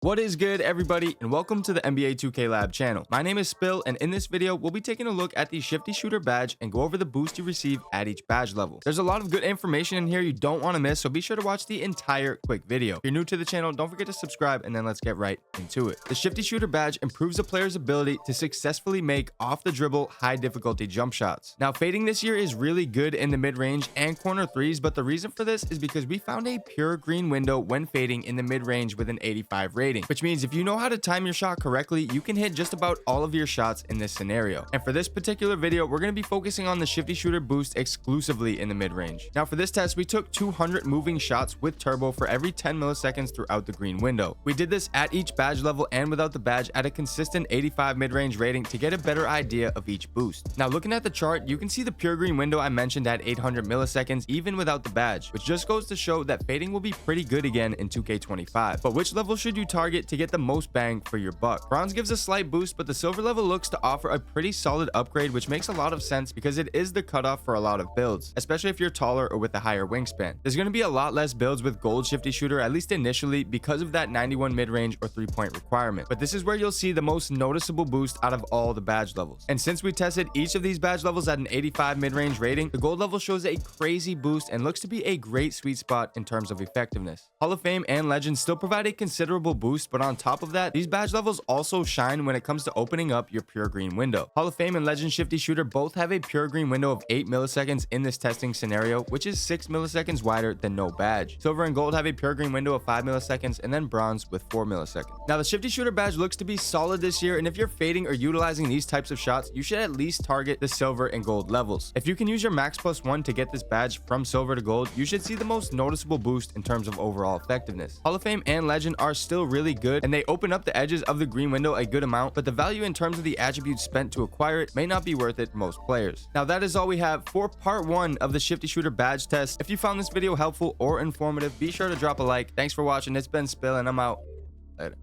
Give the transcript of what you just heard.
What is good, everybody, and welcome to the NBA 2K Lab channel. My name is Spill, and in this video we'll be taking a look at the Shifty Shooter badge and go over the boost you receive at each badge level. There's a lot of good information in here you don't want to miss, so be sure to watch the entire quick video. If you're new to the channel, don't forget to subscribe, and then let's get right into it. The Shifty Shooter badge improves a player's ability to successfully make off the dribble high difficulty jump shots. Now, fading this year is really good in the mid-range and corner threes, but the reason for this is because we found a pure green window when fading in the mid-range with an 85 rating, which means if you know how to time your shot correctly, you can hit just about all of your shots in this scenario. And for this particular video, we're going to be focusing on the Shifty Shooter boost exclusively in the mid-range. Now, for this test, we took 200 moving shots with turbo for every 10 milliseconds throughout the green window. We did this at each badge level and without the badge at a consistent 85 mid-range rating to get a better idea of each boost. Now, looking at the chart, you can see the pure green window I mentioned at 800 milliseconds even without the badge, which just goes to show that fading will be pretty good again in 2K25. But which level should you target to get the most bang for your buck? Bronze gives a slight boost, but the silver level looks to offer a pretty solid upgrade, which makes a lot of sense because it is the cutoff for a lot of builds, especially if you're taller or with a higher wingspan. There's going to be a lot less builds with gold Shifty Shooter, at least initially, because of that 91 mid-range or 3-point requirement. But this is where you'll see the most noticeable boost out of all the badge levels. And since we tested each of these badge levels at an 85 mid-range rating, the gold level shows a crazy boost and looks to be a great sweet spot in terms of effectiveness. Hall of Fame and Legend still provide a considerable boost, but on top of that, these badge levels also shine when it comes to opening up your pure green window. Hall of Fame and Legend Shifty Shooter both have a pure green window of 8 milliseconds in this testing scenario, which is 6 milliseconds wider than no badge. Silver and gold have a pure green window of 5 milliseconds, and then bronze with 4 milliseconds. Now, the Shifty Shooter badge looks to be solid this year, and if you're fading or utilizing these types of shots, you should at least target the silver and gold levels. If you can use your max +1 to get this badge from silver to gold, you should see the most noticeable boost in terms of overall effectiveness. Hall of Fame and Legend are still really good, and they open up the edges of the green window a good amount, but the value in terms of the attributes spent to acquire it may not be worth it for most players. Now, that is all we have for part 1 of the Shifty Shooter badge test. If you found this video helpful or informative, be sure to drop a like. Thanks for watching. It's been Spill, and I'm out. Later.